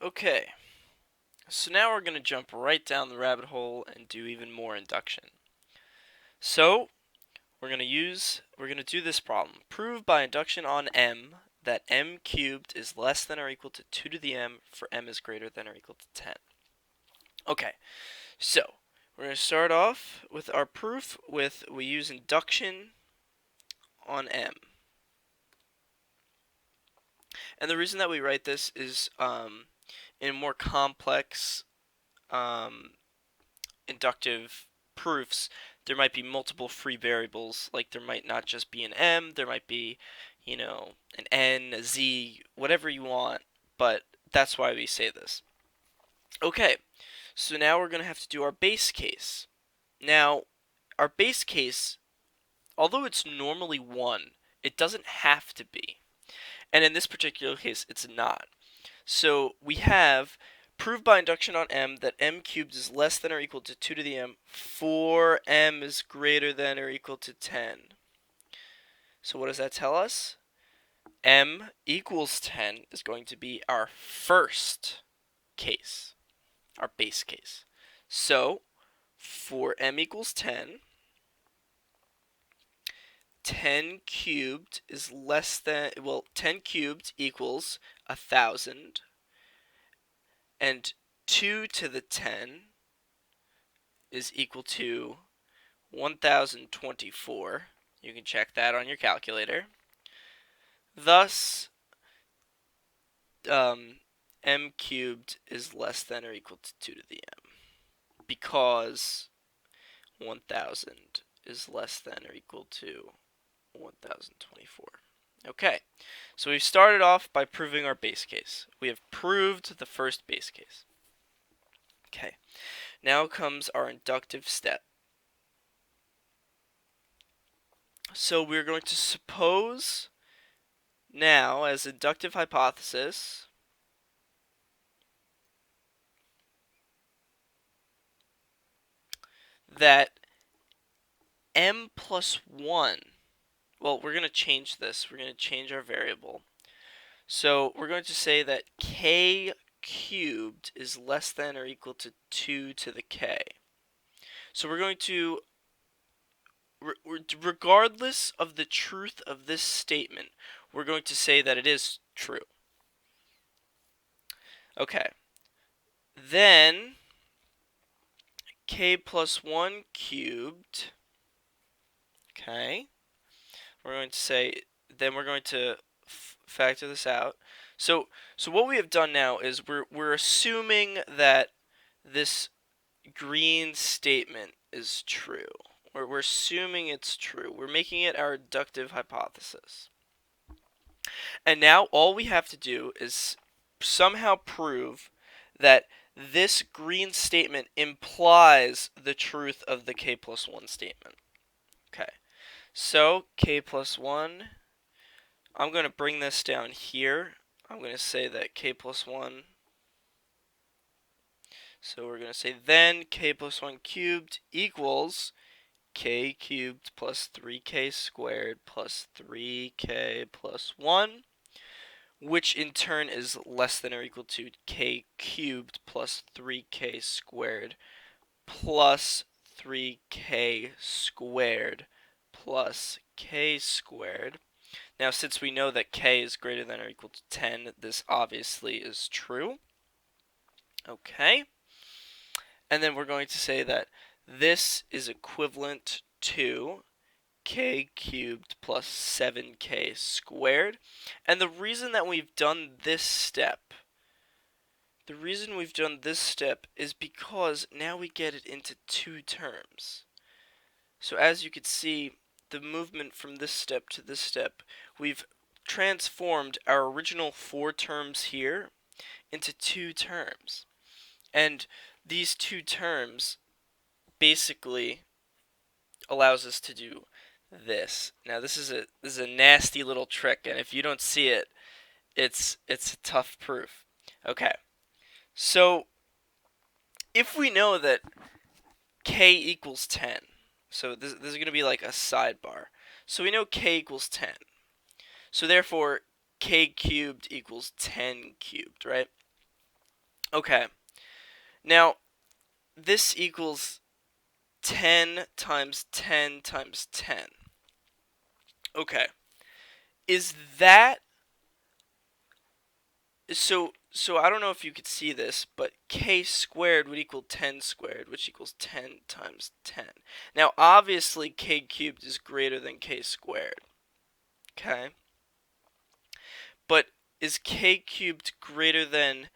Okay, so now we're going to jump right down the rabbit hole and do even more induction. So, we're going to do this problem. Prove by induction on m that m cubed is less than or equal to 2 to the m for m is greater than or equal to 10. Okay, so we're going to start off with our proof we use induction on m. And the reason that we write this is in more complex um, inductive proofs, there might be multiple free variables. Like there might not just be an m, there might be, an n, a z, whatever you want. But that's why we say this. Okay, so now we're going to have to do our base case. Now, our base case, although it's normally 1, it doesn't have to be. And in this particular case, it's not. So we have prove by induction on m that m cubed is less than or equal to 2 to the m for m is greater than or equal to 10. So what does that tell us? M equals 10 is going to be our first case, our base case. So for m equals 10, 10 cubed is less than, 10 cubed equals 1,000. And 2 to the 10 is equal to 1024. You can check that on your calculator. Thus, m cubed is less than or equal to 2 to the m, because 1000 is less than or equal to 1024. Okay, so we've started off by proving our base case. We have proved the first base case. Okay, now comes our inductive step. So we're going to suppose now, as inductive hypothesis, that m plus 1, well, we're going to change this. We're going to change our variable. So we're going to say that k cubed is less than or equal to 2 to the k. So we're going to, regardless of the truth of this statement, we're going to say that it is true. Okay. Then k plus 1 cubed, okay, we're going to say, then we're going to factor this out. So what we have done now is we're assuming that this green statement is true. We're assuming it's true. We're making it our inductive hypothesis. And now all we have to do is somehow prove that this green statement implies the truth of the k plus 1 statement. Okay, so k plus 1, I'm going to bring this down here. I'm going to say that k plus 1, so we're going to say then k plus 1 cubed equals k cubed plus 3k squared plus 3k plus 1, which in turn is less than or equal to k cubed plus 3k squared plus 3k squared plus k squared. Now, since we know that k is greater than or equal to 10, this obviously is true. Okay. And then we're going to say that this is equivalent to k cubed plus 7k squared. And the reason that we've done this step, is because now we get it into two terms. So as you can see, the movement from this step to this step, we've transformed our original 4 terms here into 2 terms. And these 2 terms basically allows us to do this. Now this is a nasty little trick, and if you don't see it, it's a tough proof. Okay. So if we know that k equals 10, so this is going to be like a sidebar. So we know k equals 10. So therefore k cubed equals 10 cubed, right? Okay, now this equals 10 times 10 times 10. Okay, is that so I don't know if you could see this, but k squared would equal 10 squared, which equals 10 times 10. Now, obviously, k cubed is greater than k squared, okay? But is k cubed greater than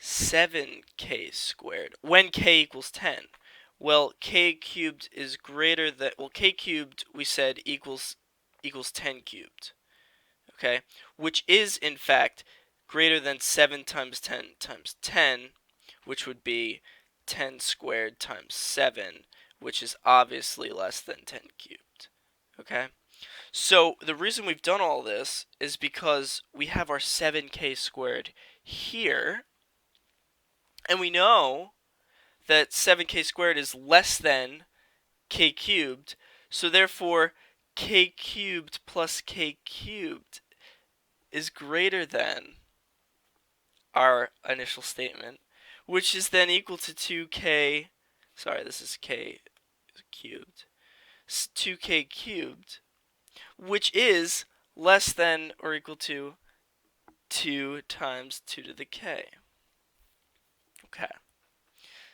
7k squared when k equals 10? Well, k cubed is greater than, well, k cubed, we said, equals 10 cubed. Okay, which is in fact greater than 7 times 10 times 10, which would be 10 squared times 7, which is obviously less than 10 cubed. Okay, so the reason we've done all this is because we have our 7k squared here, and we know that 7k squared is less than k cubed, so therefore k cubed plus k cubed is greater than our initial statement, which is then equal to 2k, sorry, this is k cubed, 2k cubed, which is less than or equal to 2 times 2 to the k. Okay,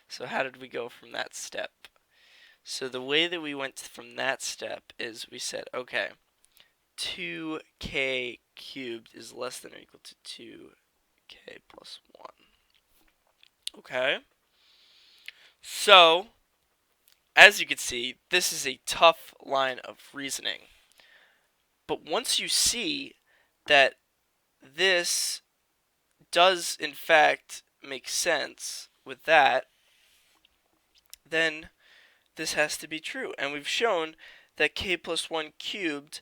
so how did we go from that step? So the way that we went from that step is we said, okay, 2k cubed is less than or equal to 2k plus 1. Okay, so as you can see, this is a tough line of reasoning. But once you see that this does in fact make sense with that, then this has to be true. And we've shown that k plus 1 cubed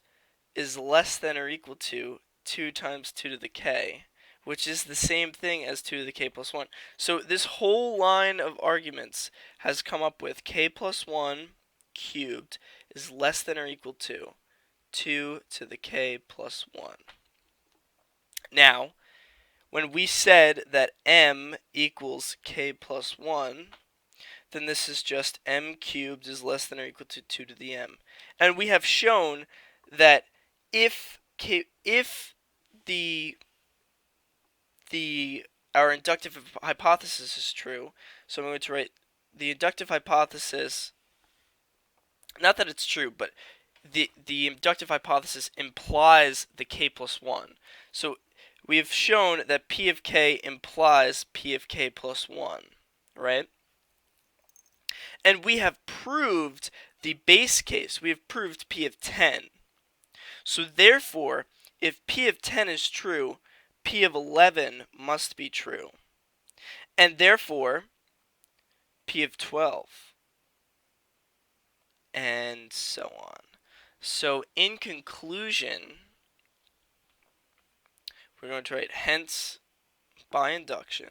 is less than or equal to 2 times 2 to the k, which is the same thing as 2 to the k plus 1. So this whole line of arguments has come up with k plus 1 cubed is less than or equal to 2 to the k plus 1. Now, when we said that m equals k plus 1, then this is just m cubed is less than or equal to 2 to the m. And we have shown that if the our inductive hypothesis is true, so I'm going to write the inductive hypothesis, not that it's true, but the inductive hypothesis implies the k plus 1. So we have shown that p of k implies p of k plus 1, right? And we have proved the base case. We have proved p of 10. So therefore, if p of 10 is true, p of 11 must be true. And therefore, p of 12. And so on. So in conclusion, we're going to write hence by induction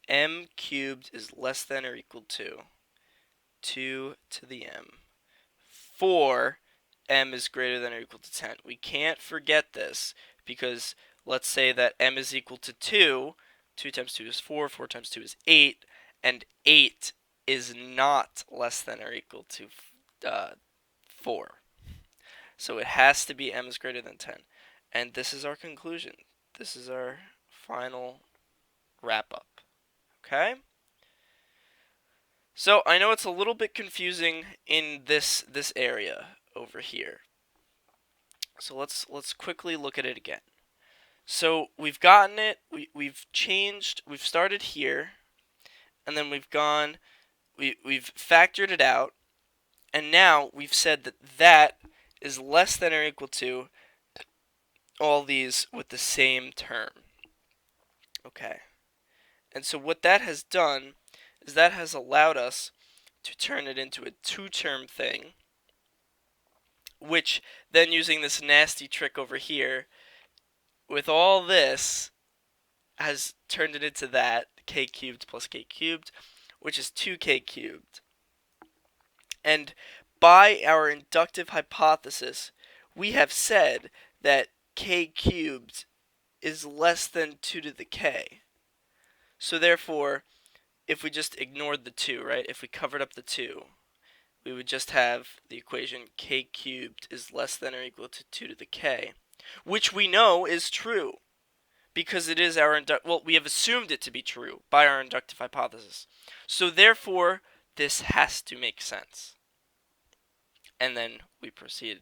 m cubed is less than or equal to 2 to the m for m is greater than or equal to 10. We can't forget this because let's say that m is equal to 2. 2 times 2 is 4. 4 times 2 is 8. And 8 is not less than or equal to 4. So it has to be m is greater than 10. And this is our conclusion. This is our final wrap up. Okay? So I know it's a little bit confusing in this area over here. So let's quickly look at it again. So we've gotten it, we've changed, we've started here, and then we've factored it out, and now we've said that that is less than or equal to all these with the same term. Okay. And so what that has done is that has allowed us to turn it into a two-term thing, which then using this nasty trick over here, with all this, has turned it into that, k cubed plus k cubed, which is 2k cubed. And by our inductive hypothesis, we have said that k cubed is less than 2 to the k. So therefore, if we just ignored the 2, right? If we covered up the 2, we would just have the equation k cubed is less than or equal to 2 to the k, which we know is true because it is our well, we have assumed it to be true by our inductive hypothesis. So therefore, this has to make sense. And then we proceed